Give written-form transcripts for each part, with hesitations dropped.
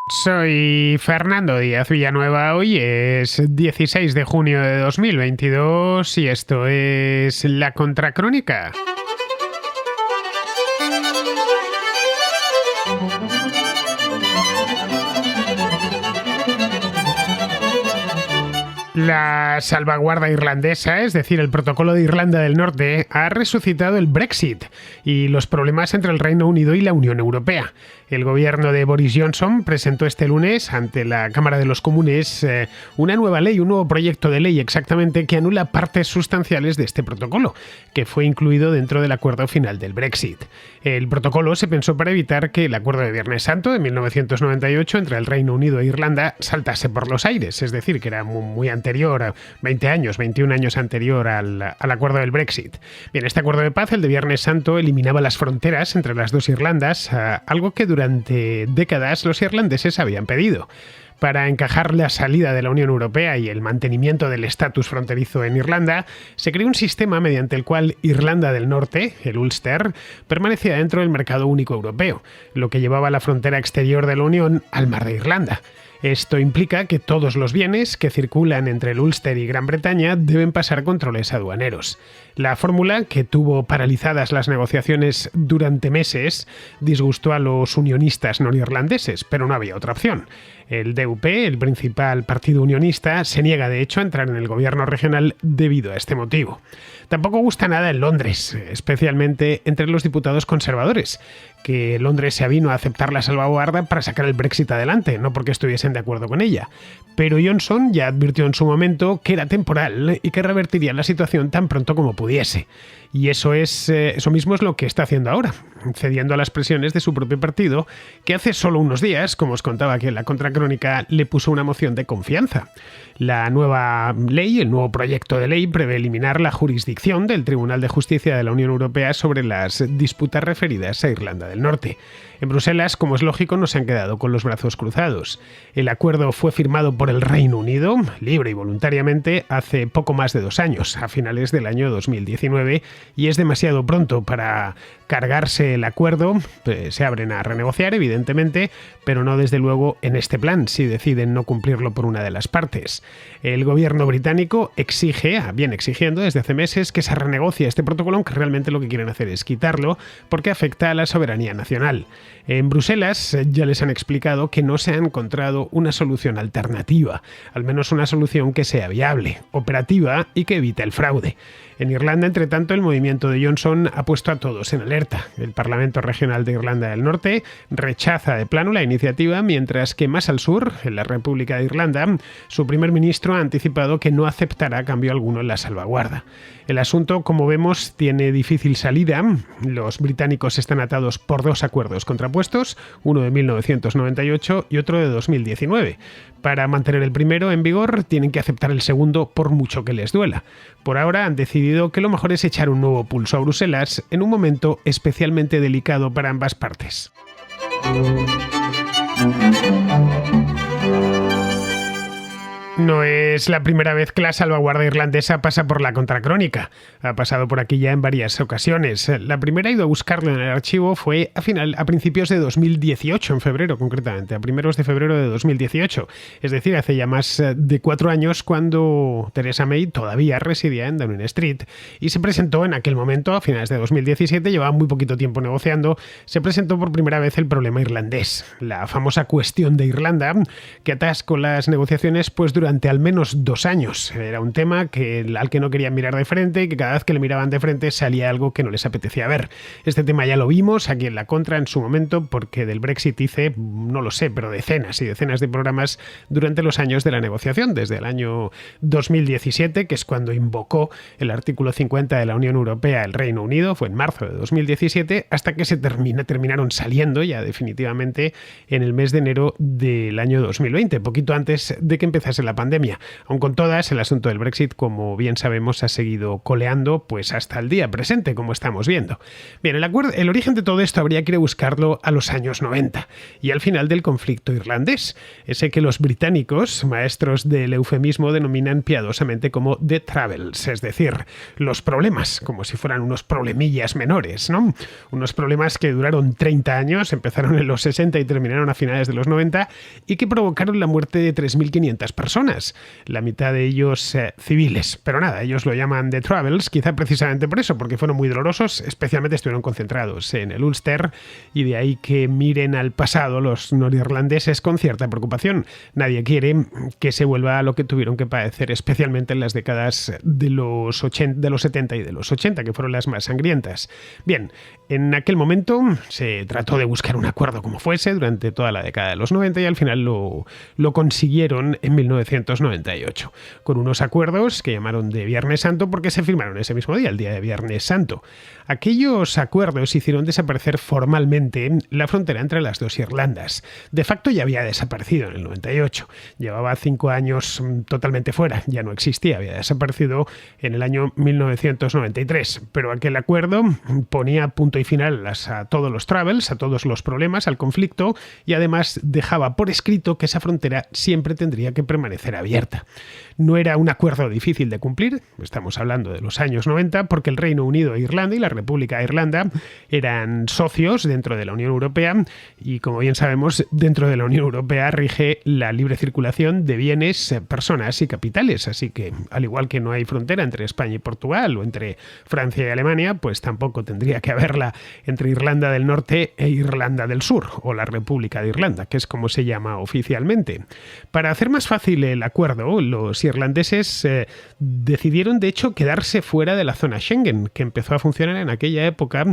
Soy Fernando Díaz Villanueva, hoy es 16 de junio de 2022 y esto es La Contracrónica. La salvaguarda irlandesa, es decir, el protocolo de Irlanda del Norte, ha resucitado el Brexit y los problemas entre el Reino Unido y la Unión Europea. El gobierno de Boris Johnson presentó este lunes ante la Cámara de los Comunes una nueva ley, un nuevo proyecto de ley exactamente que anula partes sustanciales de este protocolo, que fue incluido dentro del acuerdo final del Brexit. El protocolo se pensó para evitar que el acuerdo de Viernes Santo de 1998 entre el Reino Unido e Irlanda saltase por los aires, es decir, que era muy anterior, 21 años anterior al acuerdo del Brexit. Bien, este acuerdo de paz, el de Viernes Santo, eliminaba las fronteras entre las dos Irlandas, algo que durante décadas los irlandeses habían pedido. Para encajar la salida de la Unión Europea y el mantenimiento del estatus fronterizo en Irlanda, se creó un sistema mediante el cual Irlanda del Norte, el Ulster, permanecía dentro del mercado único europeo, lo que llevaba la frontera exterior de la Unión al Mar de Irlanda. Esto implica que todos los bienes que circulan entre el Ulster y Gran Bretaña deben pasar controles aduaneros. La fórmula, que tuvo paralizadas las negociaciones durante meses, disgustó a los unionistas norirlandeses, pero no había otra opción. El DUP, el principal partido unionista, se niega de hecho a entrar en el gobierno regional debido a este motivo. Tampoco gusta nada en Londres, especialmente entre los diputados conservadores, que Londres se avino a aceptar la salvaguarda para sacar el Brexit adelante, no porque estuviesen de acuerdo con ella. Pero Johnson ya advirtió en su momento que era temporal y que revertiría la situación tan pronto como pudiese. Y eso mismo es lo que está haciendo ahora, cediendo a las presiones de su propio partido, que hace solo unos días, como os contaba aquí en la Contracrónica, le puso una moción de confianza. La nueva ley, el nuevo proyecto de ley, prevé eliminar la jurisdicción del Tribunal de Justicia de la Unión Europea sobre las disputas referidas a Irlanda del Norte. En Bruselas, como es lógico, no se han quedado con los brazos cruzados. El acuerdo fue firmado por el Reino Unido, libre y voluntariamente, hace poco más de 2 años, a finales del año 2019, y es demasiado pronto para cargarse el acuerdo. Se abren a renegociar, evidentemente, pero no desde luego en este plan, si deciden no cumplirlo por una de las partes. El gobierno británico viene exigiendo desde hace meses que se renegocie este protocolo, aunque realmente lo que quieren hacer es quitarlo, porque afecta a la soberanía nacional. En Bruselas ya les han explicado que no se ha encontrado una solución alternativa, al menos una solución que sea viable, operativa y que evite el fraude. En Irlanda, entre tanto, el movimiento de Johnson ha puesto a todos en alerta. El Parlamento Regional de Irlanda del Norte rechaza de plano la iniciativa, mientras que más al sur, en la República de Irlanda, su primer ministro ha anticipado que no aceptará cambio alguno en la salvaguarda. El asunto, como vemos, tiene difícil salida. Los británicos están atados por 2 acuerdos contrapuestos, uno de 1998 y otro de 2019. Para mantener el primero en vigor, tienen que aceptar el segundo por mucho que les duela. Por ahora han decidido que lo mejor es echar un nuevo pulso a Bruselas en un momento especialmente delicado para ambas partes. No es la primera vez que la salvaguarda irlandesa pasa por la Contracrónica. Ha pasado por aquí ya en varias ocasiones. La primera, he ido a buscarlo en el archivo, fue a principios de 2018, en febrero concretamente, a primeros de febrero de 2018. Es decir, hace ya más de 4 años, cuando Theresa May todavía residía en Downing Street y se presentó en aquel momento, a finales de 2017, llevaba muy poquito tiempo negociando, se presentó por primera vez el problema irlandés, la famosa cuestión de Irlanda, que atascó las negociaciones durante al menos 2 años. Era un tema al que no querían mirar de frente y que cada vez que le miraban de frente salía algo que no les apetecía ver. Este tema ya lo vimos aquí en La Contra en su momento, porque del Brexit hice, no lo sé, pero decenas y decenas de programas durante los años de la negociación, desde el año 2017, que es cuando invocó el artículo 50 de la Unión Europea el Reino Unido, fue en marzo de 2017, hasta que terminaron saliendo ya definitivamente en el mes de enero del año 2020, poquito antes de que empezase la la pandemia. Aun con todas, el asunto del Brexit, como bien sabemos, ha seguido coleando pues hasta el día presente, como estamos viendo. Bien, el origen de todo esto habría que ir a buscarlo a los años 90 y al final del conflicto irlandés, ese que los británicos, maestros del eufemismo, denominan piadosamente como The Troubles, es decir, los problemas, como si fueran unos problemillas menores, ¿no? Unos problemas que duraron 30 años, empezaron en los 60 y terminaron a finales de los 90 y que provocaron la muerte de 3.500 personas, la mitad de ellos civiles. Pero nada, ellos lo llaman The Troubles, quizá precisamente por eso, porque fueron muy dolorosos, especialmente estuvieron concentrados en el Ulster y de ahí que miren al pasado los norirlandeses con cierta preocupación. Nadie quiere que se vuelva a lo que tuvieron que padecer, especialmente en las décadas de los 70 y de los 80, que fueron las más sangrientas. Bien, en aquel momento se trató de buscar un acuerdo como fuese durante toda la década de los 90 y al final lo consiguieron en 1998, con unos acuerdos que llamaron de Viernes Santo porque se firmaron ese mismo día, el día de Viernes Santo. Aquellos acuerdos hicieron desaparecer formalmente la frontera entre las dos Irlandas. De facto ya había desaparecido en el 98. Llevaba 5 años totalmente fuera, ya no existía, había desaparecido en el año 1993. Pero aquel acuerdo ponía punto y final a todos los troubles, a todos los problemas, al conflicto y además dejaba por escrito que esa frontera siempre tendría que permanecer abierta. No era un acuerdo difícil de cumplir, estamos hablando de los años 90, porque el Reino Unido e Irlanda y la República de Irlanda eran socios dentro de la Unión Europea y, como bien sabemos, dentro de la Unión Europea rige la libre circulación de bienes, personas y capitales, así que al igual que no hay frontera entre España y Portugal o entre Francia y Alemania, pues tampoco tendría que haberla entre Irlanda del Norte e Irlanda del Sur, o la República de Irlanda, que es como se llama oficialmente. Para hacer más fácil el acuerdo, los irlandeses decidieron de hecho quedarse fuera de la zona Schengen, que empezó a funcionar en aquella época,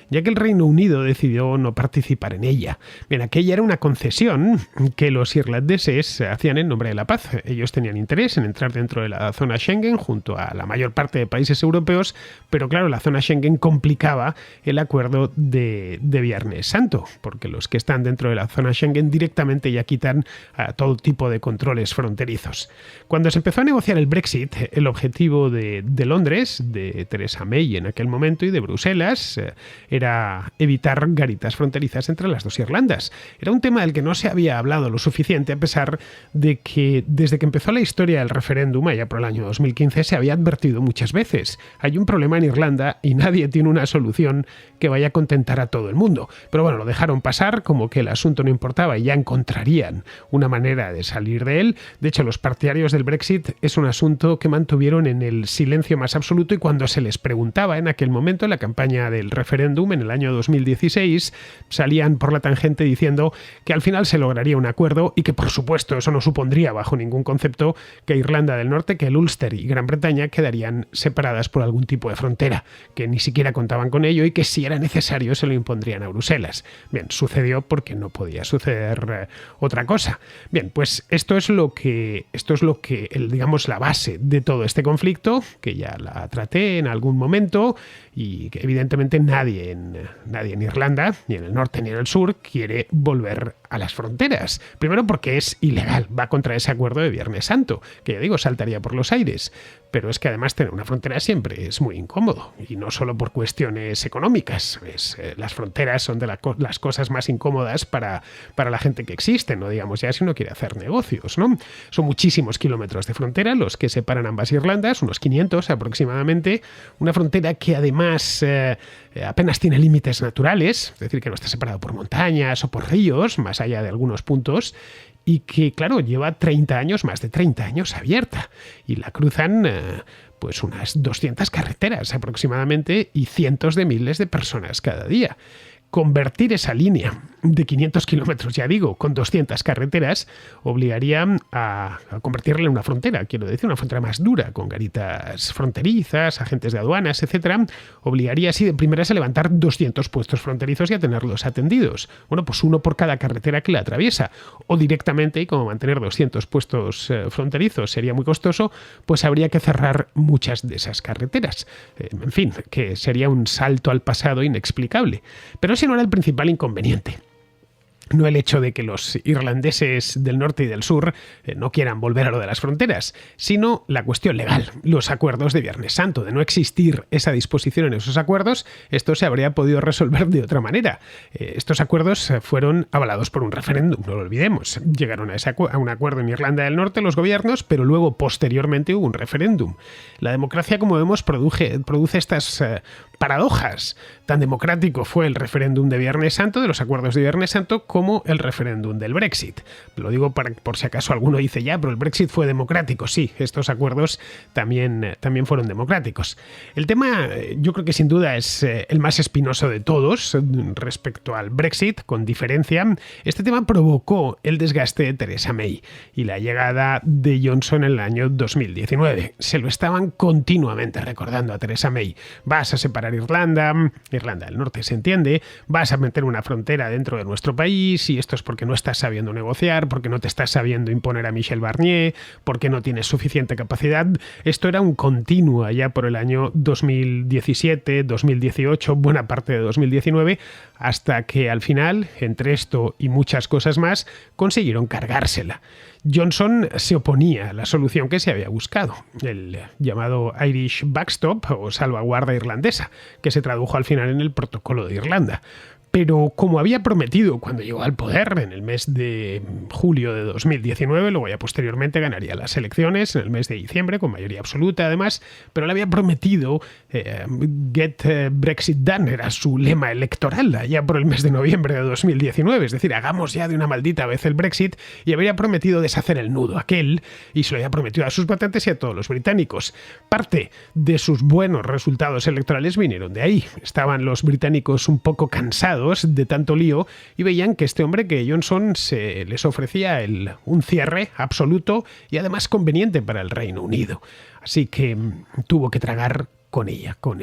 ya que el Reino Unido decidió no participar en ella. Bien, aquella era una concesión que los irlandeses hacían en nombre de la paz. Ellos tenían interés en entrar dentro de la zona Schengen junto a la mayor parte de países europeos, pero claro, la zona Schengen complicaba el acuerdo de Viernes Santo, porque los que están dentro de la zona Schengen directamente ya quitan a todo tipo de controles fronterizos. Cuando se empezó a negociar el Brexit, el objetivo de Londres, de Theresa May en aquel momento y de Bruselas, era evitar garitas fronterizas entre las dos Irlandas. Era un tema del que no se había hablado lo suficiente, a pesar de que desde que empezó la historia del referéndum, allá por el año 2015, se había advertido muchas veces. Hay un problema en Irlanda y nadie tiene una solución que vaya a contentar a todo el mundo. Pero bueno, lo dejaron pasar, como que el asunto no importaba y ya encontrarían una manera de salir de él. De hecho, los partidarios del Brexit es un asunto que mantuvieron en el silencio más absoluto y cuando se les preguntaba en aquel momento, en la campaña del referéndum en el año 2016, salían por la tangente diciendo que al final se lograría un acuerdo y que por supuesto eso no supondría bajo ningún concepto que Irlanda del Norte, que el Ulster y Gran Bretaña quedarían separadas por algún tipo de frontera, que ni siquiera contaban con ello y que si era necesario se lo impondrían a Bruselas. Bien, sucedió porque no podía suceder otra cosa. Bien, pues esto es lo que digamos la base de todo este conflicto, que ya la traté en algún momento y que evidentemente nadie en Irlanda, ni en el norte ni en el sur, quiere volver a las fronteras. Primero porque es ilegal, va contra ese acuerdo de Viernes Santo, que ya digo, saltaría por los aires. Pero es que además tener una frontera siempre es muy incómodo, y no solo por cuestiones económicas. Las fronteras son de las cosas más incómodas para la gente que existe, no digamos ya si uno quiere hacer negocios, ¿no? Son muchísimos kilómetros de frontera los que separan ambas Irlandas, unos 500 aproximadamente, una frontera que además apenas tiene límites naturales, es decir, que no está separado por montañas o por ríos, más allá de algunos puntos, y que, claro, lleva 30 años, más de 30 años abierta, y la cruzan pues unas 200 carreteras aproximadamente y cientos de miles de personas cada día. Convertir esa línea de 500 kilómetros, ya digo, con 200 carreteras, obligaría a convertirla en una frontera, quiero decir, una frontera más dura, con garitas fronterizas, agentes de aduanas, etcétera. Obligaría así de primeras a levantar 200 puestos fronterizos y a tenerlos atendidos. Bueno, pues uno por cada carretera que la atraviesa. O directamente, y como mantener 200 puestos fronterizos sería muy costoso, pues habría que cerrar muchas de esas carreteras. En fin, que sería un salto al pasado inexplicable. Pero ese no era el principal inconveniente. No el hecho de que los irlandeses del norte y del sur no quieran volver a lo de las fronteras, sino la cuestión legal, los acuerdos de Viernes Santo. De no existir esa disposición en esos acuerdos, esto se habría podido resolver de otra manera. Estos acuerdos fueron avalados por un referéndum, no lo olvidemos. Llegaron a un acuerdo en Irlanda del Norte los gobiernos, pero luego posteriormente hubo un referéndum. La democracia, como vemos, produce estas paradojas. Tan democrático fue el referéndum de Viernes Santo, de los acuerdos de Viernes Santo, como el referéndum del Brexit. Lo digo por si acaso alguno dice, ya, pero el Brexit fue democrático. Sí, estos acuerdos también fueron democráticos. El tema, yo creo que sin duda es el más espinoso de todos respecto al Brexit, con diferencia. Este tema provocó el desgaste de Theresa May y la llegada de Johnson en el año 2019. Se lo estaban continuamente recordando a Theresa May. Vas a separar Irlanda del Norte se entiende, vas a meter una frontera dentro de nuestro país y esto es porque no estás sabiendo negociar, porque no te estás sabiendo imponer a Michel Barnier, porque no tienes suficiente capacidad. Esto era un continuo allá por el año 2017, 2018, buena parte de 2019, hasta que al final, entre esto y muchas cosas más, consiguieron cargársela. Johnson se oponía a la solución que se había buscado, el llamado Irish Backstop o salvaguarda irlandesa, que se tradujo al final en el Protocolo de Irlanda. Pero como había prometido cuando llegó al poder en el mes de julio de 2019, luego ya posteriormente ganaría las elecciones en el mes de diciembre con mayoría absoluta además, pero le había prometido Get Brexit Done, era su lema electoral allá por el mes de noviembre de 2019, es decir, hagamos ya de una maldita vez el Brexit, y había prometido deshacer el nudo aquel y se lo había prometido a sus votantes y a todos los británicos. Parte de sus buenos resultados electorales vinieron de ahí. Estaban los británicos un poco cansados de tanto lío y veían que este hombre, que Johnson, se les ofrecía un cierre absoluto y además conveniente para el Reino Unido. Así que tuvo que tragar con ella, con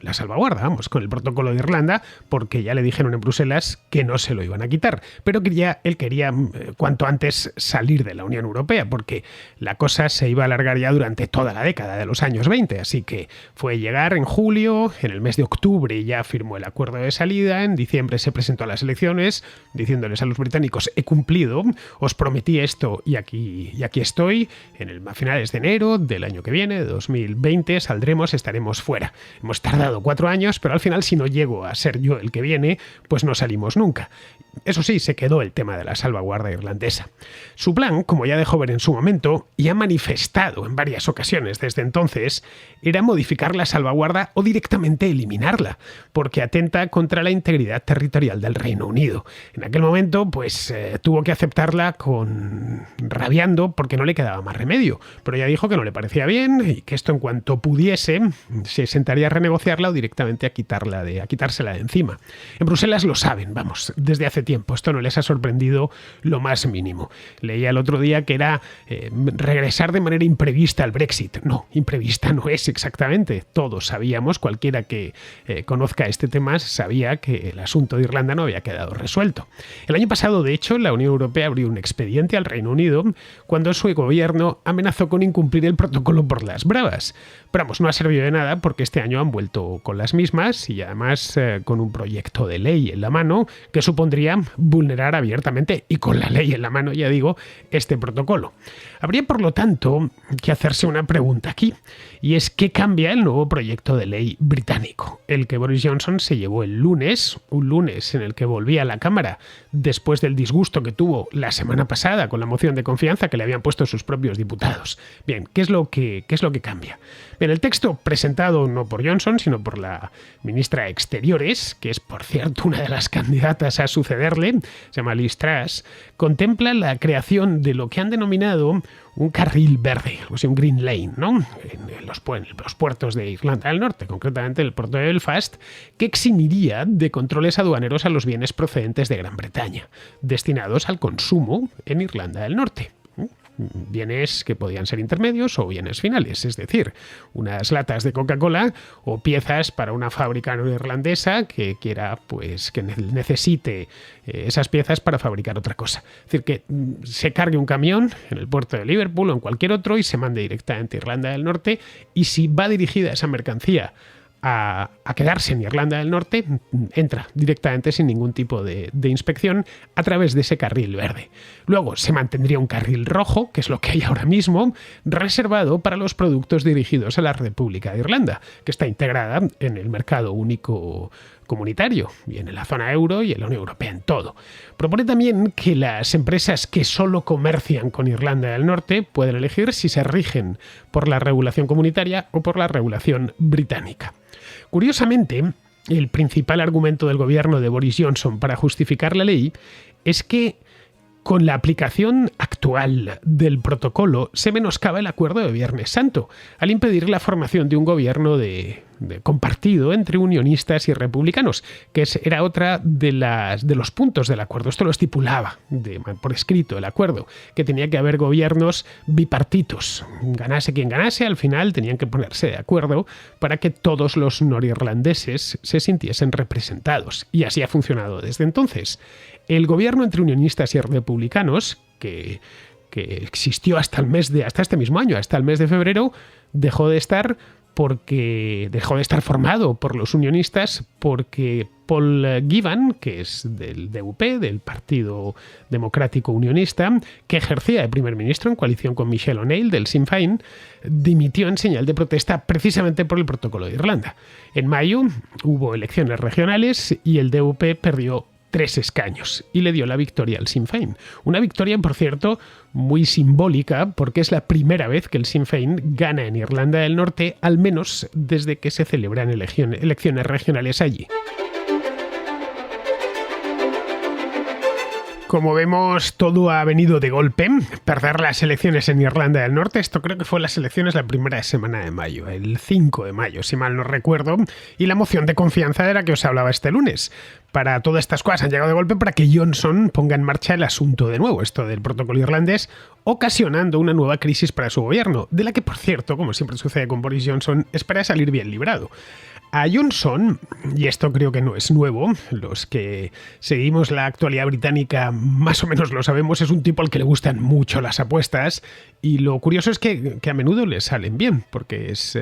la salvaguarda, vamos, con el protocolo de Irlanda, porque ya le dijeron en Bruselas que no se lo iban a quitar, pero que él quería cuanto antes salir de la Unión Europea, porque la cosa se iba a alargar ya durante toda la década de los años 20, así que fue llegar en julio, en el mes de octubre ya firmó el acuerdo de salida, en diciembre se presentó a las elecciones, diciéndoles a los británicos, he cumplido, os prometí esto y aquí estoy, a finales de enero del año que viene, de 2020, saldremos, estaremos fuera. Hemos tardado 4 años, pero al final si no llego a ser yo el que viene, pues no salimos nunca. Eso sí, se quedó el tema de la salvaguarda irlandesa. Su plan, como ya dejó ver en su momento, y ha manifestado en varias ocasiones desde entonces, era modificar la salvaguarda o directamente eliminarla, porque atenta contra la integridad territorial del Reino Unido. En aquel momento, pues tuvo que aceptarla rabiando porque no le quedaba más remedio, pero ya dijo que no le parecía bien y que esto en cuanto pudiese se sentaría a renegociarla o directamente a quitársela de encima. En Bruselas lo saben, vamos, desde hace tiempo. Esto no les ha sorprendido lo más mínimo. Leía el otro día que era regresar de manera imprevista al Brexit. No, imprevista no es exactamente. Todos sabíamos, cualquiera que conozca este tema sabía que el asunto de Irlanda no había quedado resuelto. El año pasado, de hecho, la Unión Europea abrió un expediente al Reino Unido cuando su gobierno amenazó con incumplir el protocolo por las bravas. Pero vamos, no ha servido de nada porque este año han vuelto con las mismas y además con un proyecto de ley en la mano que supondría vulnerar abiertamente y con la ley en la mano, ya digo, este protocolo. Habría, por lo tanto, que hacerse una pregunta aquí, y es ¿qué cambia el nuevo proyecto de ley británico? El que Boris Johnson se llevó el lunes, un lunes en el que volvía a la Cámara después del disgusto que tuvo la semana pasada con la moción de confianza que le habían puesto sus propios diputados. Bien, ¿qué es lo que cambia? Bien, el texto presentado no por Johnson, sino por la ministra de Exteriores, que es, por cierto, una de las candidatas a sucederle, se llama Liz Truss, contempla la creación de lo que han denominado un carril verde, o sea, un green lane, ¿no? En los puertos de Irlanda del Norte, concretamente el puerto de Belfast, que eximiría de controles aduaneros a los bienes procedentes de Gran Bretaña, destinados al consumo en Irlanda del Norte. Bienes que podían ser intermedios o bienes finales, es decir, unas latas de Coca-Cola o piezas para una fábrica irlandesa que quiera, pues, que necesite esas piezas para fabricar otra cosa. Es decir, que se cargue un camión en el puerto de Liverpool o en cualquier otro y se mande directamente a Irlanda del Norte, y si va dirigida esa mercancía a quedarse en Irlanda del Norte, entra directamente sin ningún tipo de inspección a través de ese carril verde. Luego se mantendría un carril rojo, que es lo que hay ahora mismo, reservado para los productos dirigidos a la República de Irlanda, que está integrada en el mercado único comunitario, bien en la zona euro y en la Unión Europea, en todo. Propone también que las empresas que solo comercian con Irlanda del Norte pueden elegir si se rigen por la regulación comunitaria o por la regulación británica. Curiosamente, el principal argumento del gobierno de Boris Johnson para justificar la ley es que con la aplicación actual del protocolo se menoscaba el acuerdo de Viernes Santo, al impedir la formación de un gobierno compartido entre unionistas y republicanos, que era otra de los puntos del acuerdo. Esto lo estipulaba por escrito el acuerdo, que tenía que haber gobiernos bipartitos. Ganase quien ganase, al final tenían que ponerse de acuerdo para que todos los norirlandeses se sintiesen representados. Y así ha funcionado desde entonces. El gobierno entre unionistas y republicanos, que existió hasta este mismo año, hasta el mes de febrero, dejó de estar formado por los unionistas porque Paul Givan, que es del DUP, del Partido Democrático Unionista, que ejercía de primer ministro en coalición con Michelle O'Neill del Sinn Féin, dimitió en señal de protesta precisamente por el protocolo de Irlanda. En mayo hubo elecciones regionales y el DUP perdió 3 escaños y le dio la victoria al Sinn Féin. Una victoria, por cierto, muy simbólica porque es la primera vez que el Sinn Féin gana en Irlanda del Norte, al menos desde que se celebran elecciones regionales allí. Como vemos, todo ha venido de golpe. Perder las elecciones en Irlanda del Norte, esto creo que fue las elecciones la primera semana de mayo, el 5 de mayo, si mal no recuerdo, y la moción de confianza de la que os hablaba este lunes. Para todas estas cosas han llegado de golpe para que Johnson ponga en marcha el asunto de nuevo, esto del protocolo irlandés, ocasionando una nueva crisis para su gobierno, de la que, por cierto, como siempre sucede con Boris Johnson, espera salir bien librado. A Johnson, y esto creo que no es nuevo, los que seguimos la actualidad británica más o menos lo sabemos, es un tipo al que le gustan mucho las apuestas y lo curioso es que a menudo le salen bien porque es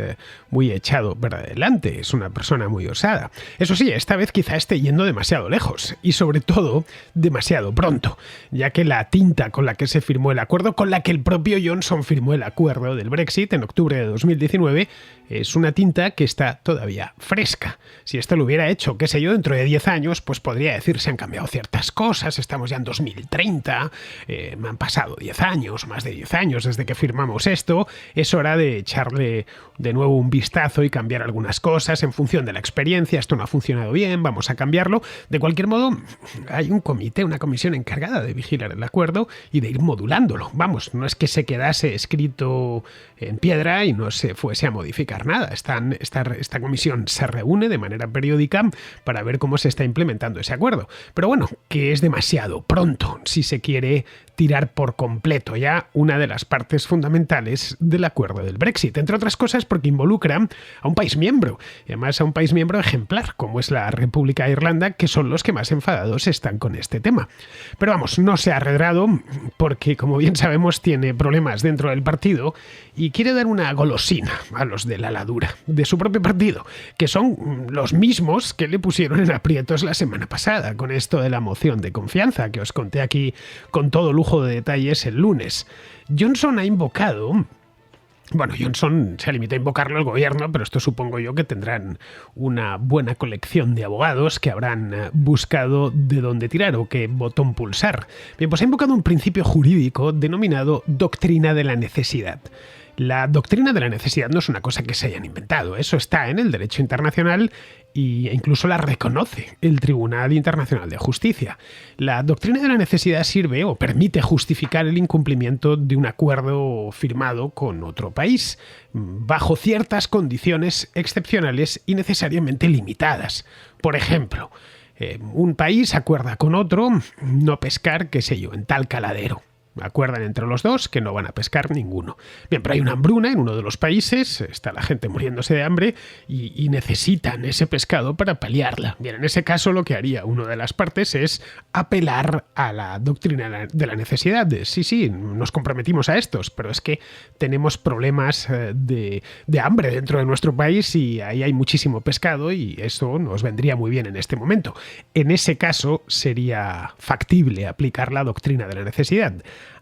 muy echado para adelante, es una persona muy osada. Eso sí, esta vez quizá esté yendo demasiado lejos y sobre todo demasiado pronto, ya que la tinta con la que se firmó el acuerdo, con la que el propio Johnson firmó el acuerdo del Brexit en octubre de 2019, es una tinta que está todavía fresca. Si esto lo hubiera hecho, qué sé yo, dentro de 10 años, pues podría decir se han cambiado ciertas cosas, estamos ya en 2030, me han pasado 10 años, más de 10 años desde que firmamos esto, es hora de echarle de nuevo un vistazo y cambiar algunas cosas en función de la experiencia, esto no ha funcionado bien, vamos a cambiarlo. De cualquier modo, hay un comité, una comisión encargada de vigilar el acuerdo y de ir modulándolo. Vamos, no es que se quedase escrito en piedra y no se fuese a modificar nada. Esta comisión se reúne de manera periódica para ver cómo se está implementando ese acuerdo. Pero bueno, que es demasiado pronto si se quiere tirar por completo ya una de las partes fundamentales del acuerdo del Brexit, entre otras cosas porque involucra a un país miembro, y además a un país miembro ejemplar, como es la República de Irlanda, que son los que más enfadados están con este tema. Pero vamos, no se ha arredrado porque, como bien sabemos, tiene problemas dentro del partido y quiere dar una golosina a los de la ladura de su propio partido, que son los mismos que le pusieron en aprietos la semana pasada con esto de la moción de confianza que os conté aquí con todo lujo de detalles el lunes. Johnson se limitó a invocarlo al gobierno, pero esto supongo yo que tendrán una buena colección de abogados que habrán buscado de dónde tirar o qué botón pulsar. Bien, pues ha invocado un principio jurídico denominado doctrina de la necesidad. La doctrina de la necesidad no es una cosa que se hayan inventado, eso está en el derecho internacional e incluso la reconoce el Tribunal Internacional de Justicia. La doctrina de la necesidad sirve o permite justificar el incumplimiento de un acuerdo firmado con otro país, bajo ciertas condiciones excepcionales y necesariamente limitadas. Por ejemplo, un país acuerda con otro no pescar, qué sé yo, en tal caladero. Acuerdan entre los dos que no van a pescar ninguno. Bien, pero hay una hambruna en uno de los países, está la gente muriéndose de hambre y necesitan ese pescado para paliarla. Bien, en ese caso lo que haría una de las partes es apelar a la doctrina de la necesidad. Sí, nos comprometimos a estos, pero es que tenemos problemas de hambre dentro de nuestro país y ahí hay muchísimo pescado y eso nos vendría muy bien en este momento. En ese caso sería factible aplicar la doctrina de la necesidad.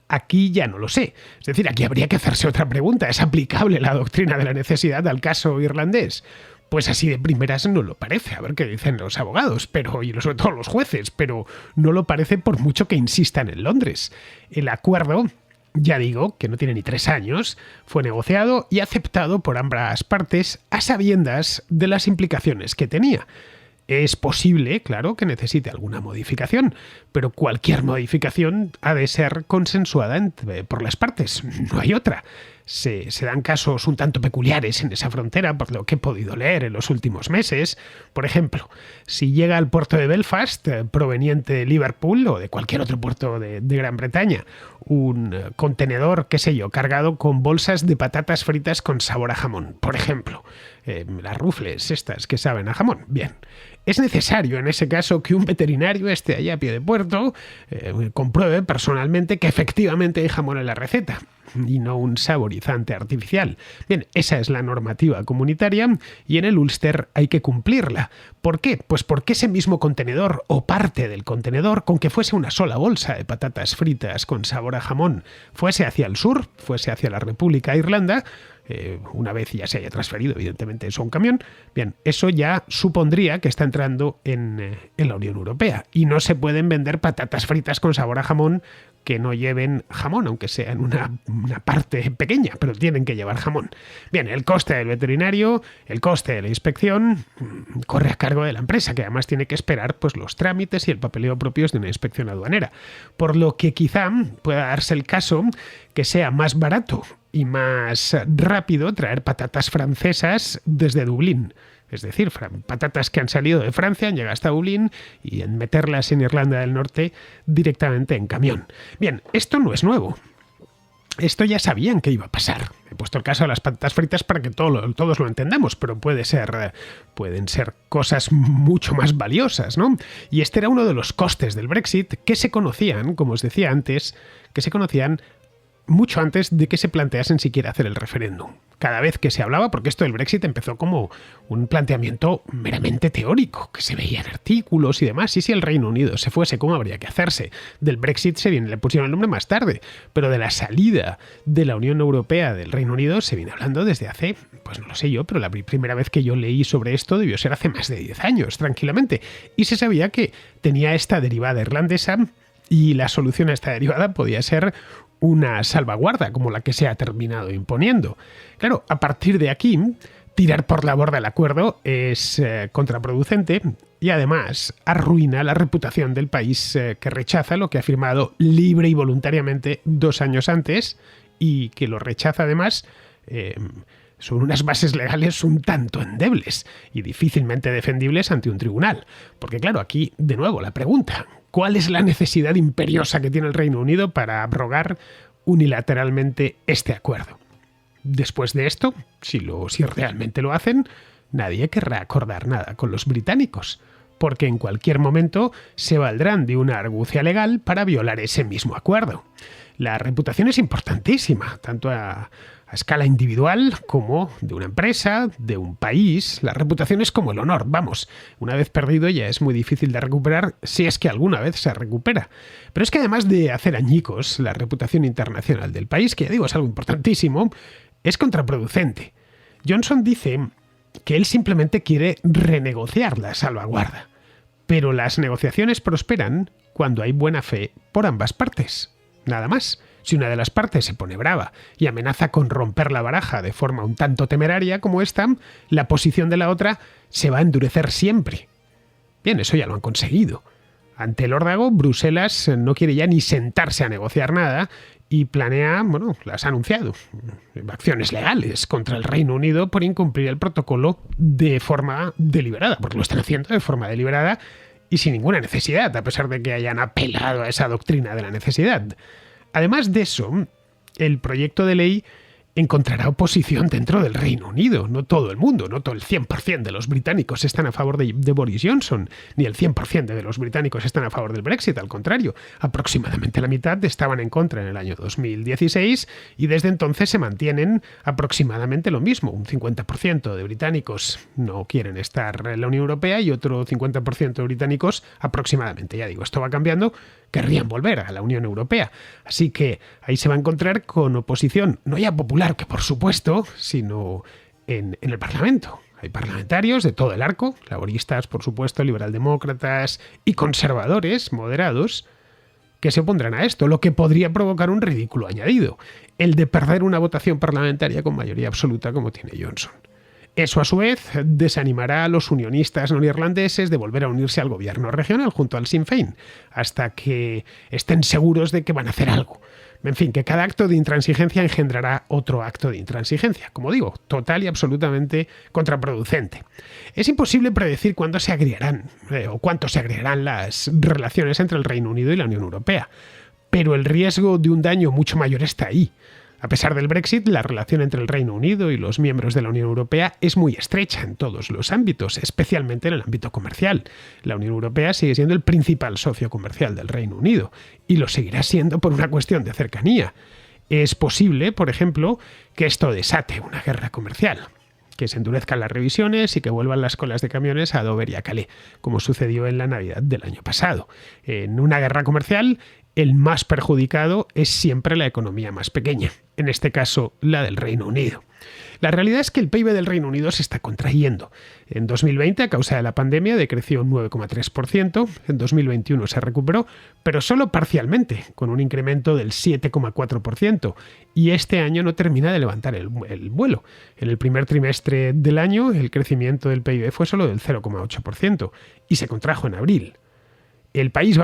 Aquí ya no lo sé. Es decir, aquí habría que hacerse otra pregunta. ¿Es aplicable la doctrina de la necesidad al caso irlandés? Pues así de primeras no lo parece. A ver qué dicen los abogados, y sobre todo los jueces, pero no lo parece por mucho que insistan en Londres. El acuerdo, ya digo, que no tiene ni 3 años, fue negociado y aceptado por ambas partes a sabiendas de las implicaciones que tenía. Es posible, claro, que necesite alguna modificación, pero cualquier modificación ha de ser consensuada por las partes, no hay otra. Se dan casos un tanto peculiares en esa frontera, por lo que he podido leer en los últimos meses. Por ejemplo, si llega al puerto de Belfast, proveniente de Liverpool o de cualquier otro puerto de Gran Bretaña, un contenedor, qué sé yo, cargado con bolsas de patatas fritas con sabor a jamón, por ejemplo. Las rufles estas que saben a jamón. Bien, es necesario en ese caso que un veterinario esté allá a pie de puerto, compruebe personalmente que efectivamente hay jamón en la receta y no un saborizante artificial. Bien, esa es la normativa comunitaria y en el Ulster hay que cumplirla. ¿Por qué? Pues porque ese mismo contenedor o parte del contenedor, con que fuese una sola bolsa de patatas fritas con sabor a jamón, fuese hacia el sur, fuese hacia la República de Irlanda, una vez ya se haya transferido evidentemente eso a un camión, bien, eso ya supondría que está entrando en la Unión Europea y no se pueden vender patatas fritas con sabor a jamón que no lleven jamón, aunque sea en una parte pequeña, pero tienen que llevar jamón. Bien, el coste del veterinario, el coste de la inspección, corre a cargo de la empresa, que además tiene que esperar pues, los trámites y el papeleo propios de una inspección aduanera. Por lo que quizá pueda darse el caso que sea más barato y más rápido traer patatas francesas desde Dublín. Es decir, patatas que han salido de Francia, han llegado hasta Dublín y en meterlas en Irlanda del Norte directamente en camión. Bien, esto no es nuevo. Esto ya sabían que iba a pasar. He puesto el caso de las patatas fritas para que todos lo entendamos, pero pueden ser cosas mucho más valiosas, ¿no? Y este era uno de los costes del Brexit que se conocían, como os decía antes, que se conocían mucho antes de que se planteasen siquiera hacer el referéndum. Cada vez que se hablaba, porque esto del Brexit empezó como un planteamiento meramente teórico, que se veían artículos y demás, y si el Reino Unido se fuese, ¿cómo habría que hacerse? Del Brexit le pusieron el nombre más tarde, pero de la salida de la Unión Europea del Reino Unido se viene hablando desde hace, pues no lo sé yo, pero la primera vez que yo leí sobre esto debió ser hace más de 10 años, tranquilamente, y se sabía que tenía esta derivada irlandesa y la solución a esta derivada podía ser una salvaguarda como la que se ha terminado imponiendo. Claro, a partir de aquí, tirar por la borda el acuerdo es contraproducente y además arruina la reputación del país que rechaza lo que ha firmado libre y voluntariamente 2 años antes y que lo rechaza además sobre unas bases legales un tanto endebles y difícilmente defendibles ante un tribunal. Porque claro, aquí de nuevo la pregunta: ¿cuál es la necesidad imperiosa que tiene el Reino Unido para abrogar unilateralmente este acuerdo? Después de esto, si realmente lo hacen, nadie querrá acordar nada con los británicos, porque en cualquier momento se valdrán de una argucia legal para violar ese mismo acuerdo. La reputación es importantísima, tanto a escala individual como de una empresa, de un país. La reputación es como el honor, vamos, una vez perdido ya es muy difícil de recuperar, si es que alguna vez se recupera. Pero es que además de hacer añicos la reputación internacional del país, que ya digo es algo importantísimo, es contraproducente. Johnson dice que él simplemente quiere renegociar la salvaguarda, pero las negociaciones prosperan cuando hay buena fe por ambas partes. Nada más. Si una de las partes se pone brava y amenaza con romper la baraja de forma un tanto temeraria como esta, la posición de la otra se va a endurecer siempre. Bien, eso ya lo han conseguido. Ante el órdago, Bruselas no quiere ya ni sentarse a negociar nada y planea, las ha anunciado, acciones legales contra el Reino Unido por incumplir el protocolo de forma deliberada, porque lo están haciendo de forma deliberada y sin ninguna necesidad, a pesar de que hayan apelado a esa doctrina de la necesidad. Además de eso, el proyecto de ley encontrará oposición dentro del Reino Unido. No todo el mundo, no todo el 100% de los británicos están a favor de Boris Johnson, ni el 100% de los británicos están a favor del Brexit. Al contrario, aproximadamente la mitad estaban en contra en el año 2016 y desde entonces se mantienen aproximadamente lo mismo. Un 50% de británicos no quieren estar en la Unión Europea y otro 50% de británicos aproximadamente, ya digo, esto va cambiando, querrían volver a la Unión Europea. Así que ahí se va a encontrar con oposición, no ya popular, que por supuesto, sino en el Parlamento. Hay parlamentarios de todo el arco, laboristas, por supuesto, liberaldemócratas y conservadores moderados, que se opondrán a esto, lo que podría provocar un ridículo añadido, el de perder una votación parlamentaria con mayoría absoluta como tiene Johnson. Eso, a su vez, desanimará a los unionistas neerlandeses de volver a unirse al gobierno regional junto al Sinn Féin, hasta que estén seguros de que van a hacer algo. En fin, que cada acto de intransigencia engendrará otro acto de intransigencia, como digo, total y absolutamente contraproducente. Es imposible predecir cuándo se agriarán o cuánto se agriarán las relaciones entre el Reino Unido y la Unión Europea, pero el riesgo de un daño mucho mayor está ahí. A pesar del Brexit, la relación entre el Reino Unido y los miembros de la Unión Europea es muy estrecha en todos los ámbitos, especialmente en el ámbito comercial. La Unión Europea sigue siendo el principal socio comercial del Reino Unido y lo seguirá siendo por una cuestión de cercanía. Es posible, por ejemplo, que esto desate una guerra comercial, que se endurezcan las revisiones y que vuelvan las colas de camiones a Dover y a Calais, como sucedió en la Navidad del año pasado. En una guerra comercial, el más perjudicado es siempre la economía más pequeña, en este caso la del Reino Unido. La realidad es que el PIB del Reino Unido se está contrayendo. En 2020, a causa de la pandemia, decreció un 9,3%, en 2021 se recuperó, pero solo parcialmente, con un incremento del 7,4%, y este año no termina de levantar el vuelo. En el primer trimestre del año, el crecimiento del PIB fue solo del 0,8%, y se contrajo en abril. El país,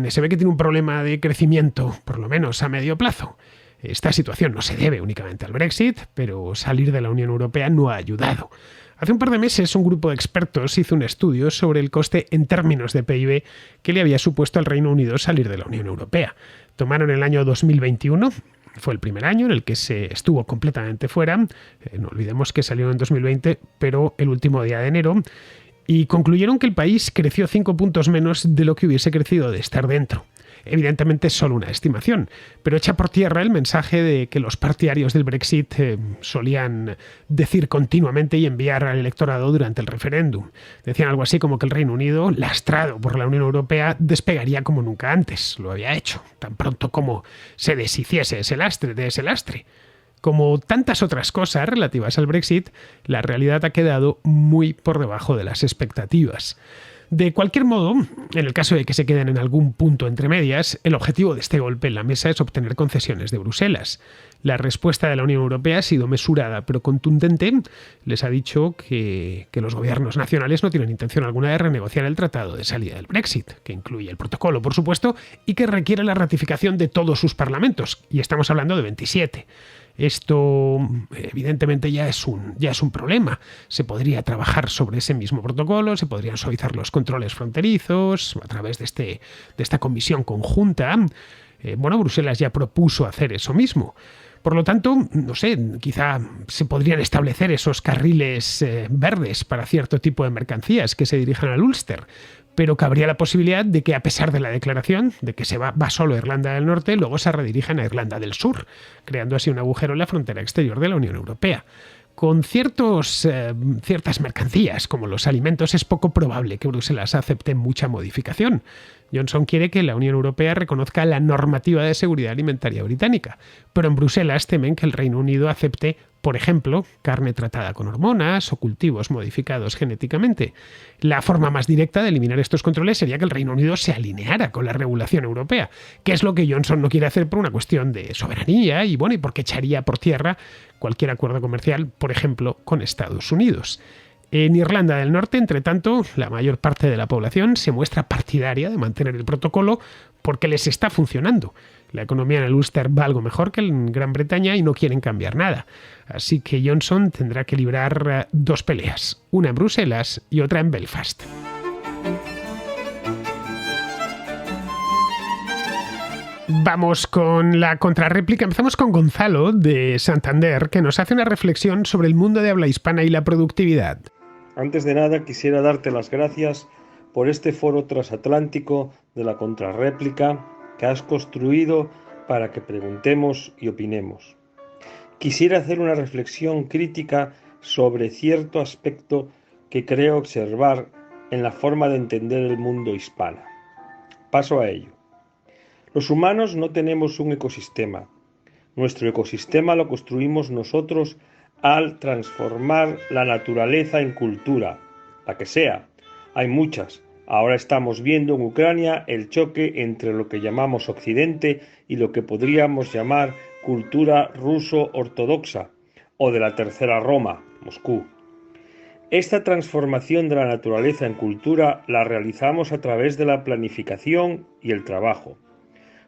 se ve que tiene un problema de crecimiento, por lo menos a medio plazo. Esta situación no se debe únicamente al Brexit, pero salir de la Unión Europea no ha ayudado. Hace un par de meses un grupo de expertos hizo un estudio sobre el coste en términos de PIB que le había supuesto al Reino Unido salir de la Unión Europea. Tomaron el año 2021, fue el primer año en el que se estuvo completamente fuera, no olvidemos que salió en 2020, pero el último día de enero, y concluyeron que el país creció 5 puntos menos de lo que hubiese crecido de estar dentro. Evidentemente es solo una estimación, pero echa por tierra el mensaje de que los partidarios del Brexit solían decir continuamente y enviar al electorado durante el referéndum. Decían algo así como que el Reino Unido, lastrado por la Unión Europea, despegaría como nunca antes. Lo había hecho, tan pronto como se deshiciese de ese lastre. Como tantas otras cosas relativas al Brexit, la realidad ha quedado muy por debajo de las expectativas. De cualquier modo, en el caso de que se queden en algún punto entre medias, el objetivo de este golpe en la mesa es obtener concesiones de Bruselas. La respuesta de la Unión Europea ha sido mesurada pero contundente. Les ha dicho que los gobiernos nacionales no tienen intención alguna de renegociar el tratado de salida del Brexit, que incluye el protocolo, por supuesto, y que requiere la ratificación de todos sus parlamentos. Y estamos hablando de 27. Esto evidentemente ya es un problema. Se podría trabajar sobre ese mismo protocolo, se podrían suavizar los controles fronterizos a través de esta comisión conjunta. Bruselas ya propuso hacer eso mismo. Por lo tanto, no sé, quizá se podrían establecer esos carriles verdes para cierto tipo de mercancías que se dirijan al Ulster, pero cabría la posibilidad de que, a pesar de la declaración de que se va solo a Irlanda del Norte, luego se redirijan a Irlanda del Sur, creando así un agujero en la frontera exterior de la Unión Europea. Con ciertas mercancías, como los alimentos, es poco probable que Bruselas acepte mucha modificación. Johnson quiere que la Unión Europea reconozca la normativa de seguridad alimentaria británica, pero en Bruselas temen que el Reino Unido acepte, por ejemplo, carne tratada con hormonas o cultivos modificados genéticamente. La forma más directa de eliminar estos controles sería que el Reino Unido se alineara con la regulación europea, que es lo que Johnson no quiere hacer por una cuestión de soberanía y porque echaría por tierra cualquier acuerdo comercial, por ejemplo, con Estados Unidos. En Irlanda del Norte, entre tanto, la mayor parte de la población se muestra partidaria de mantener el protocolo porque les está funcionando. La economía en el Ulster va algo mejor que en Gran Bretaña y no quieren cambiar nada. Así que Johnson tendrá que librar dos peleas, una en Bruselas y otra en Belfast. Vamos con la contrarréplica. Empezamos con Gonzalo de Santander, que nos hace una reflexión sobre el mundo de habla hispana y la productividad. Antes de nada, quisiera darte las gracias por este foro transatlántico de la contrarréplica que has construido para que preguntemos y opinemos. Quisiera hacer una reflexión crítica sobre cierto aspecto que creo observar en la forma de entender el mundo hispano. Paso a ello. Los humanos no tenemos un ecosistema. Nuestro ecosistema lo construimos nosotros al transformar la naturaleza en cultura, la que sea. Hay muchas. Ahora estamos viendo en Ucrania el choque entre lo que llamamos Occidente y lo que podríamos llamar cultura ruso-ortodoxa o de la Tercera Roma, Moscú. Esta transformación de la naturaleza en cultura la realizamos a través de la planificación y el trabajo.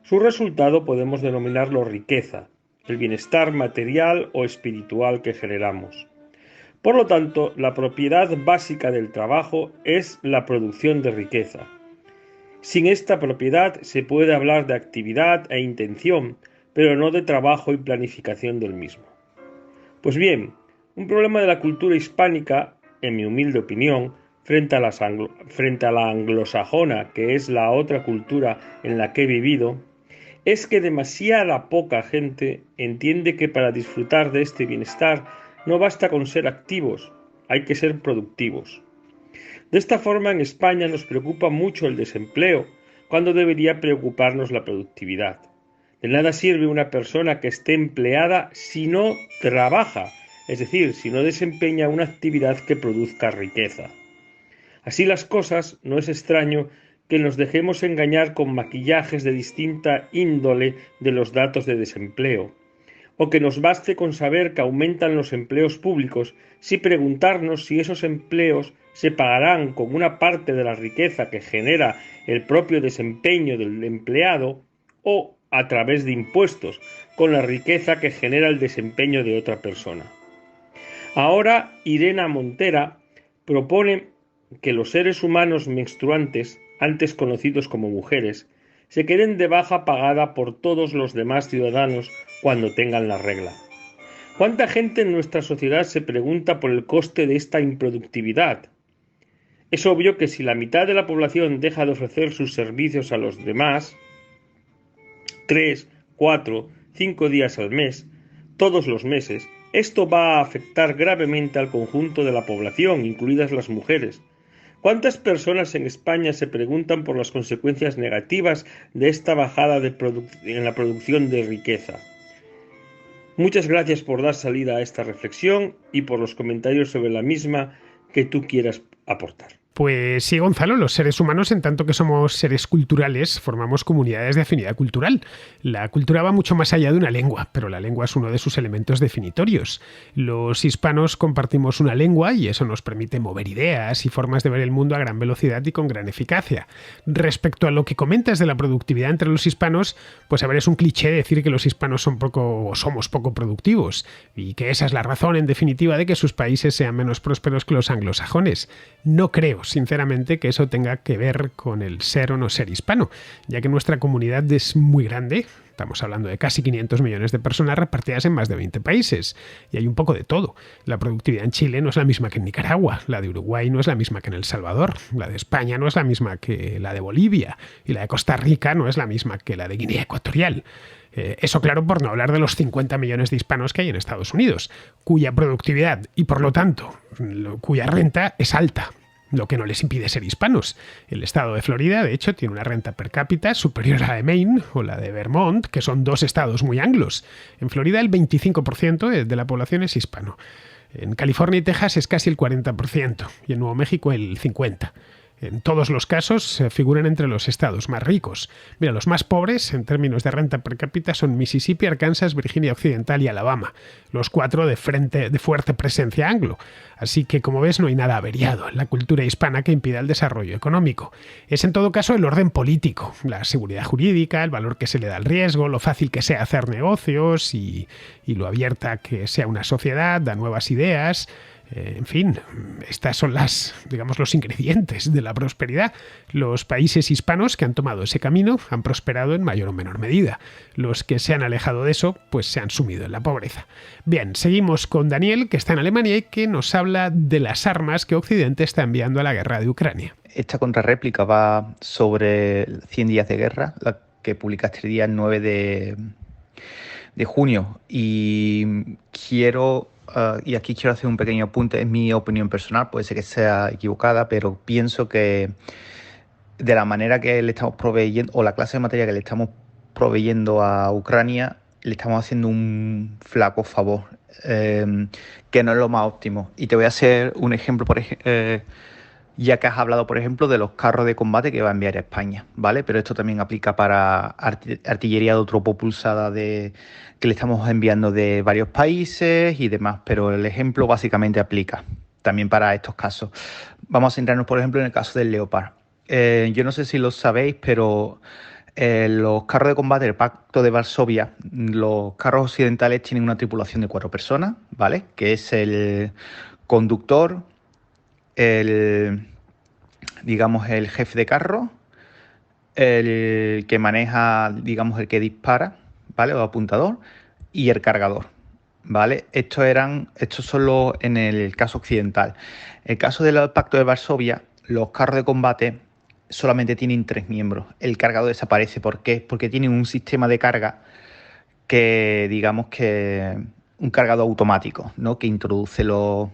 Su resultado podemos denominarlo riqueza, el bienestar material o espiritual que generamos. Por lo tanto, la propiedad básica del trabajo es la producción de riqueza. Sin esta propiedad se puede hablar de actividad e intención, pero no de trabajo y planificación del mismo. Pues bien, un problema de la cultura hispánica, en mi humilde opinión, frente a la anglosajona, que es la otra cultura en la que he vivido, es que demasiada poca gente entiende que para disfrutar de este bienestar no basta con ser activos, hay que ser productivos. De esta forma, en España nos preocupa mucho el desempleo, cuando debería preocuparnos la productividad. De nada sirve una persona que esté empleada si no trabaja, es decir, si no desempeña una actividad que produzca riqueza. Así las cosas, no es extraño que nos dejemos engañar con maquillajes de distinta índole de los datos de desempleo, o que nos baste con saber que aumentan los empleos públicos sin preguntarnos si esos empleos se pagarán con una parte de la riqueza que genera el propio desempeño del empleado o a través de impuestos, con la riqueza que genera el desempeño de otra persona. Ahora Irena Montera propone que los seres humanos menstruantes, antes conocidos como mujeres, se queden de baja pagada por todos los demás ciudadanos cuando tengan la regla. ¿Cuánta gente en nuestra sociedad se pregunta por el coste de esta improductividad? Es obvio que si la mitad de la población deja de ofrecer sus servicios a los demás, 3, 4, 5 días al mes, todos los meses, esto va a afectar gravemente al conjunto de la población, incluidas las mujeres. ¿Cuántas personas en España se preguntan por las consecuencias negativas de esta bajada en la producción de riqueza? Muchas gracias por dar salida a esta reflexión y por los comentarios sobre la misma que tú quieras aportar. Pues sí, Gonzalo, los seres humanos, en tanto que somos seres culturales, formamos comunidades de afinidad cultural. La cultura va mucho más allá de una lengua, pero la lengua es uno de sus elementos definitorios. Los hispanos compartimos una lengua y eso nos permite mover ideas y formas de ver el mundo a gran velocidad y con gran eficacia. Respecto a lo que comentas de la productividad entre los hispanos, pues a ver, es un cliché decir que los hispanos somos poco productivos y que esa es la razón, en definitiva, de que sus países sean menos prósperos que los anglosajones. No creo, sinceramente, que eso tenga que ver con el ser o no ser hispano, ya que nuestra comunidad es muy grande. Estamos hablando de casi 500 millones de personas repartidas en más de 20 países. Y hay un poco de todo. La productividad en Chile no es la misma que en Nicaragua, la de Uruguay no es la misma que en El Salvador, la de España no es la misma que la de Bolivia, y la de Costa Rica no es la misma que la de Guinea Ecuatorial. Eso, claro, por no hablar de los 50 millones de hispanos que hay en Estados Unidos, cuya productividad y, por lo tanto, cuya renta es alta, lo que no les impide ser hispanos. El estado de Florida, de hecho, tiene una renta per cápita superior a la de Maine o la de Vermont, que son dos estados muy anglos. En Florida el 25% de la población es hispano. En California y Texas es casi el 40% y en Nuevo México el 50%. En todos los casos figuran entre los estados más ricos. Mira, los más pobres en términos de renta per cápita son Mississippi, Arkansas, Virginia Occidental y Alabama, los 4 de fuerte presencia anglo. Así que, como ves, no hay nada averiado en la cultura hispana que impida el desarrollo económico. Es en todo caso el orden político, la seguridad jurídica, el valor que se le da al riesgo, lo fácil que sea hacer negocios y lo abierta que sea una sociedad a nuevas ideas. En fin, estas son los ingredientes de la prosperidad. Los países hispanos que han tomado ese camino han prosperado en mayor o menor medida. Los que se han alejado de eso, pues se han sumido en la pobreza. Bien, seguimos con Daniel, que está en Alemania y que nos habla de las armas que Occidente está enviando a la guerra de Ucrania. Esta contrarréplica va sobre 100 días de guerra, la que publicaste el día 9 de junio. Y aquí quiero hacer un pequeño apunte, es mi opinión personal, puede ser que sea equivocada, pero pienso que de la manera que le estamos proveyendo, o la clase de materia que le estamos proveyendo a Ucrania, le estamos haciendo un flaco favor, que no es lo más óptimo. Y te voy a hacer un ejemplo, ya que has hablado, por ejemplo, de los carros de combate que va a enviar a España, ¿vale? Pero esto también aplica para artillería de tropopulsada que le estamos enviando de varios países y demás, pero el ejemplo básicamente aplica también para estos casos. Vamos a centrarnos, por ejemplo, en el caso del Leopard. Yo no sé si lo sabéis, pero los carros de combate del Pacto de Varsovia, los carros occidentales tienen una tripulación de 4 personas, ¿vale? Que es el conductor, el jefe de carro, el que maneja, el que dispara, ¿vale? O apuntador, y el cargador, ¿vale? Estos son en el caso occidental. En el caso del Pacto de Varsovia, los carros de combate solamente tienen 3 miembros. El cargador desaparece. ¿Por qué? Porque tienen un sistema de carga un cargador automático, ¿no? Que introduce los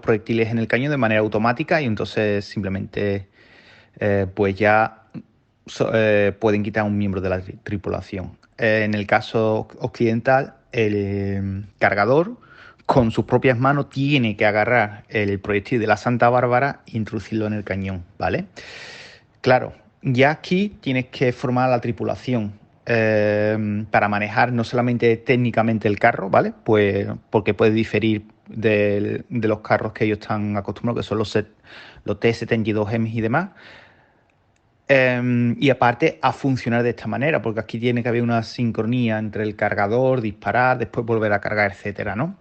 proyectiles en el cañón de manera automática y entonces simplemente pueden quitar un miembro de la tripulación. En el caso occidental, el cargador con sus propias manos tiene que agarrar el proyectil de la Santa Bárbara e introducirlo en el cañón, ¿vale? Claro, ya aquí tienes que formar a la tripulación para manejar no solamente técnicamente el carro, ¿vale? Pues porque puede diferir de los carros que ellos están acostumbrados, que son los T-72M y demás. Y aparte a funcionar de esta manera, porque aquí tiene que haber una sincronía entre el cargador, disparar, después volver a cargar, etcétera, ¿no?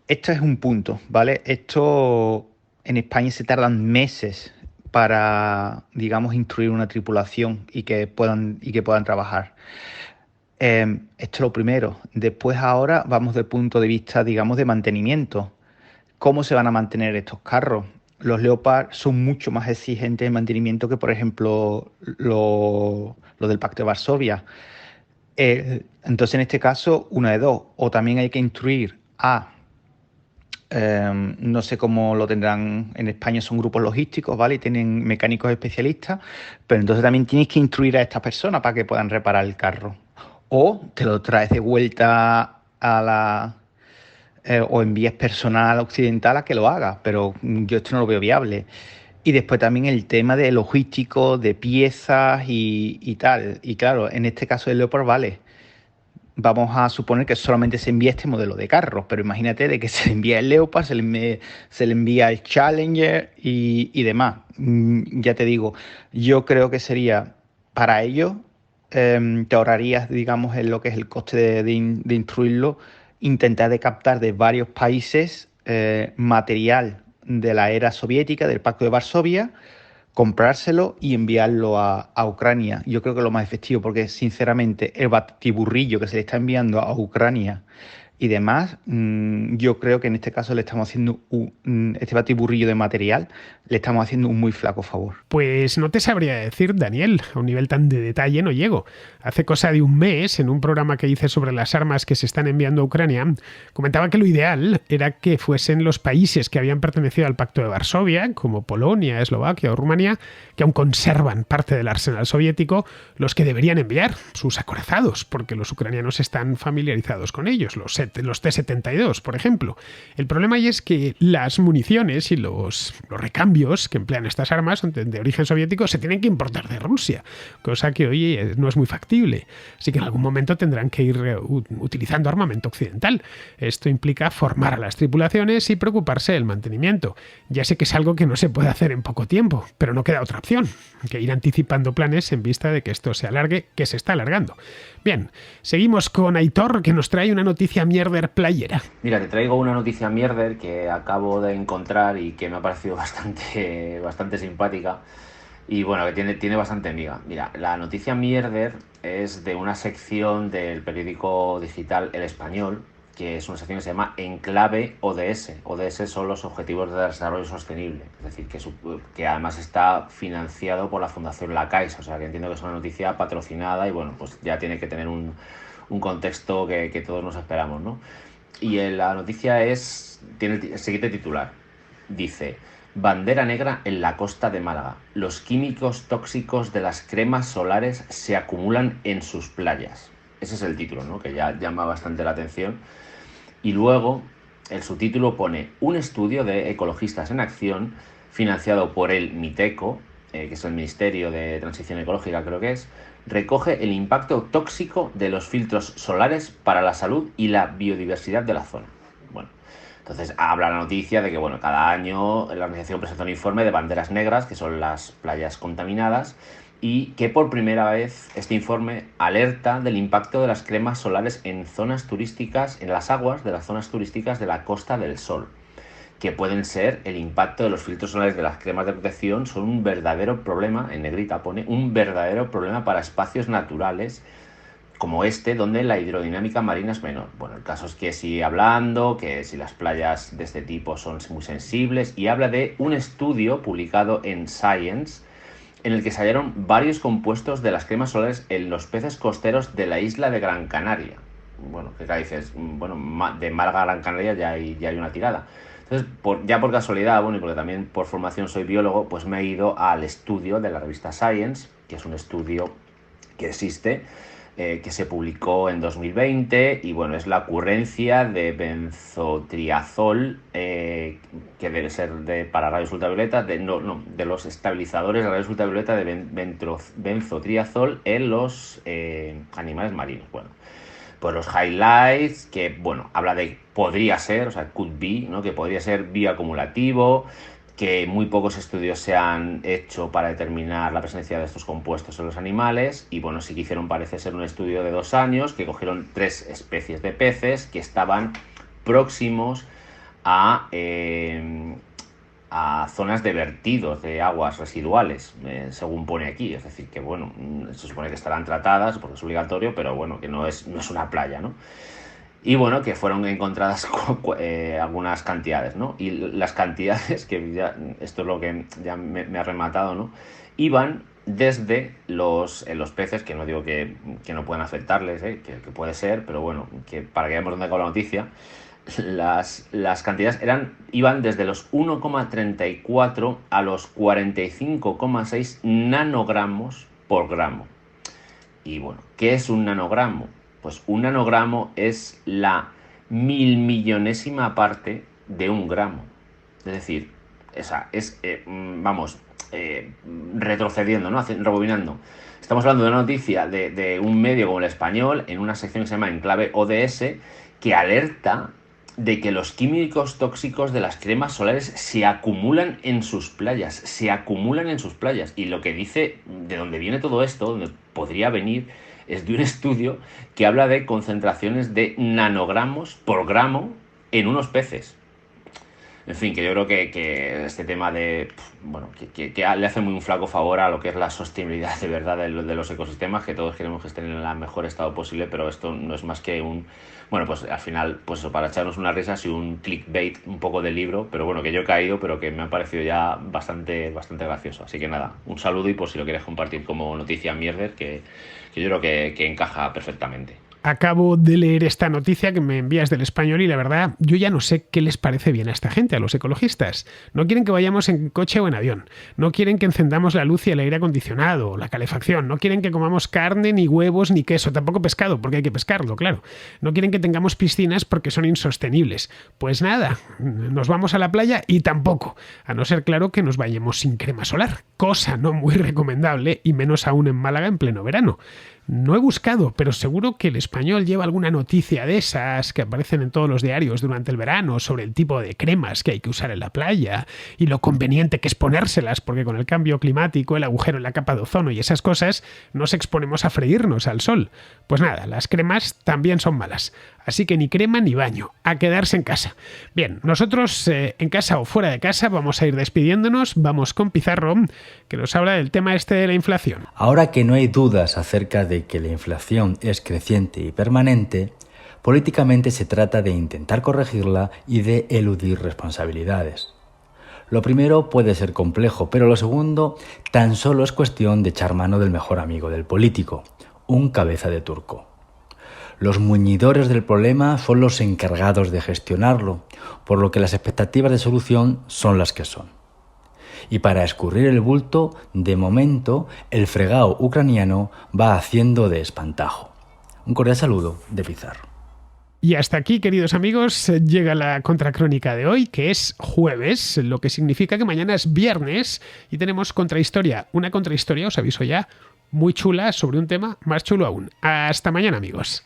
Esto es un punto, ¿vale? Esto en España se tardan meses para, instruir una tripulación y que puedan trabajar. Esto es lo primero. Después ahora vamos del punto de vista, de mantenimiento. ¿Cómo se van a mantener estos carros? Los Leopard son mucho más exigentes en mantenimiento que, por ejemplo, lo del Pacto de Varsovia. Entonces, en este caso, una de dos. O también hay que instruir no sé cómo lo tendrán en España, son grupos logísticos, ¿vale? Y tienen mecánicos especialistas, pero entonces también tienes que instruir a estas personas para que puedan reparar el carro. O te lo traes de vuelta o envías personal occidental a que lo haga, pero yo esto no lo veo viable. Y después también el tema de logístico, de piezas y tal. Y claro, en este caso del Leopard, vale, vamos a suponer que solamente se envía este modelo de carros, pero imagínate de que se le envía el Leopard, se le envía el Challenger y demás. Ya te digo, yo creo que sería para ellos, te ahorrarías, en lo que es el coste de instruirlo, intentar de captar de varios países material de la era soviética, del Pacto de Varsovia, comprárselo y enviarlo a Ucrania. Yo creo que es lo más efectivo, porque sinceramente el batiburrillo que se le está enviando a Ucrania y demás, yo creo que en este caso le estamos haciendo este batiburrillo de material, le estamos haciendo un muy flaco favor. Pues no te sabría decir, Daniel, a un nivel tan de detalle no llego. Hace cosa de un mes, en un programa que hice sobre las armas que se están enviando a Ucrania, comentaba que lo ideal era que fuesen los países que habían pertenecido al Pacto de Varsovia, como Polonia, Eslovaquia o Rumanía, que aún conservan parte del arsenal soviético, los que deberían enviar sus acorazados, porque los ucranianos están familiarizados con ellos, los T-72, por ejemplo. El problema ahí es que las municiones y los recambios que emplean estas armas de origen soviético se tienen que importar de Rusia, cosa que hoy no es muy factible. Así que en algún momento tendrán que ir utilizando armamento occidental. Esto implica formar a las tripulaciones y preocuparse del mantenimiento. Ya sé que es algo que no se puede hacer en poco tiempo, pero no queda otra opción que ir anticipando planes en vista de que esto se alargue, que se está alargando. Bien, seguimos con Aitor, que nos trae una noticia mierder playera. Mira, te traigo una noticia mierder que acabo de encontrar y que me ha parecido bastante simpática. Y bueno, que tiene bastante miga. Mira, la noticia mierder es de una sección del periódico digital El Español, que es una sección que se llama Enclave ODS. ODS son los Objetivos de Desarrollo Sostenible. Es decir, que además está financiado por la Fundación La Caixa. O sea, que entiendo que es una noticia patrocinada y bueno, pues ya tiene que tener un contexto que todos nos esperamos, ¿no? Y la noticia tiene el siguiente titular. Dice: bandera negra en la costa de Málaga. Los químicos tóxicos de las cremas solares se acumulan en sus playas. Ese es el título, ¿no? Que ya llama bastante la atención. Y luego el subtítulo pone: un estudio de Ecologistas en Acción, financiado por el MITECO, que es el Ministerio de Transición Ecológica, creo que es, recoge el impacto tóxico de los filtros solares para la salud y la biodiversidad de la zona. Bueno, entonces habla la noticia de que bueno, cada año la organización presenta un informe de banderas negras, que son las playas contaminadas, y que por primera vez este informe alerta del impacto de las cremas solares en zonas turísticas, en las aguas de las zonas turísticas de la Costa del Sol, que pueden ser el impacto de los filtros solares de las cremas de protección, son un verdadero problema, en negrita pone, un verdadero problema para espacios naturales como este, donde la hidrodinámica marina es menor. Bueno, el caso es que sigue hablando, que si las playas de este tipo son muy sensibles, y habla de un estudio publicado en Science, en el que se hallaron varios compuestos de las cremas solares en los peces costeros de la isla de Gran Canaria. Bueno, ¿qué dices? Bueno, de Málaga a Gran Canaria ya hay una tirada. Entonces, por casualidad, bueno, y porque también por formación soy biólogo, pues me he ido al estudio de la revista Science, que es un estudio que existe, que se publicó en 2020, y bueno, es la ocurrencia de benzotriazol, que debe ser para rayos ultravioleta, de los estabilizadores de rayos ultravioleta de benzotriazol en los animales marinos. Bueno, pues los highlights, que bueno, habla de podría ser, o sea, could be, ¿no? Que podría ser bioacumulativo, que muy pocos estudios se han hecho para determinar la presencia de estos compuestos en los animales, y bueno, sí que hicieron, parece ser, un estudio de 2 años, que cogieron 3 especies de peces que estaban próximos a zonas de vertidos de aguas residuales, según pone aquí. Es decir, que bueno, se supone que estarán tratadas porque es obligatorio, pero bueno, que no es una playa, ¿no? Y bueno, que fueron encontradas algunas cantidades, ¿no? Y las cantidades, que ya, esto es lo que ya me ha rematado, ¿no? Iban desde los peces, que no digo que no puedan afectarles, que puede ser, pero bueno, que para que veamos dónde acaba la noticia, las cantidades iban desde los 1,34 a los 45,6 nanogramos por gramo. Y bueno, ¿qué es un nanogramo? Pues un nanogramo es la 1000.000.000ª parte de un gramo. Es decir, retrocediendo, ¿no? Rebobinando. Estamos hablando de una noticia de un medio como El Español, en una sección que se llama Enclave ODS, que alerta de que los químicos tóxicos de las cremas solares se acumulan en sus playas. Se acumulan en sus playas. Y lo que dice, de dónde viene todo esto, donde podría venir, es de un estudio que habla de concentraciones de nanogramos por gramo en unos peces. En fin, que yo creo que este tema que le hace muy un flaco favor a lo que es la sostenibilidad de verdad de los ecosistemas, que todos queremos que estén en el mejor estado posible, pero esto no es más que pues al final, pues eso, para echarnos unas risas y un clickbait un poco del libro, pero bueno, que yo he caído, pero que me ha parecido ya bastante gracioso. Así que nada, un saludo, y por si lo quieres compartir como noticia mierder, que yo creo que encaja perfectamente. Acabo de leer esta noticia que me envías del Español y la verdad, yo ya no sé qué les parece bien a esta gente, a los ecologistas. No quieren que vayamos en coche o en avión. No quieren que encendamos la luz y el aire acondicionado, la calefacción. No quieren que comamos carne, ni huevos, ni queso. Tampoco pescado, porque hay que pescarlo, claro. No quieren que tengamos piscinas porque son insostenibles. Pues nada, nos vamos a la playa y tampoco. A no ser, claro, que nos vayamos sin crema solar. Cosa no muy recomendable, y menos aún en Málaga en pleno verano. No he buscado, pero seguro que El Español lleva alguna noticia de esas que aparecen en todos los diarios durante el verano sobre el tipo de cremas que hay que usar en la playa y lo conveniente que es ponérselas, porque con el cambio climático, el agujero en la capa de ozono y esas cosas, nos exponemos a freírnos al sol. Pues nada, las cremas también son malas. Así que ni crema ni baño, a quedarse en casa. Bien, nosotros en casa o fuera de casa vamos a ir despidiéndonos, vamos con Pizarro, que nos habla del tema este de la inflación. Ahora que no hay dudas acerca de que la inflación es creciente y permanente, políticamente se trata de intentar corregirla y de eludir responsabilidades. Lo primero puede ser complejo, pero lo segundo tan solo es cuestión de echar mano del mejor amigo del político, un cabeza de turco. Los muñidores del problema son los encargados de gestionarlo, por lo que las expectativas de solución son las que son. Y para escurrir el bulto, de momento, el fregado ucraniano va haciendo de espantajo. Un cordial saludo de Pizarro. Y hasta aquí, queridos amigos, llega la contracrónica de hoy, que es jueves, lo que significa que mañana es viernes y tenemos contrahistoria. Una contrahistoria, os aviso ya, muy chula sobre un tema más chulo aún. Hasta mañana, amigos.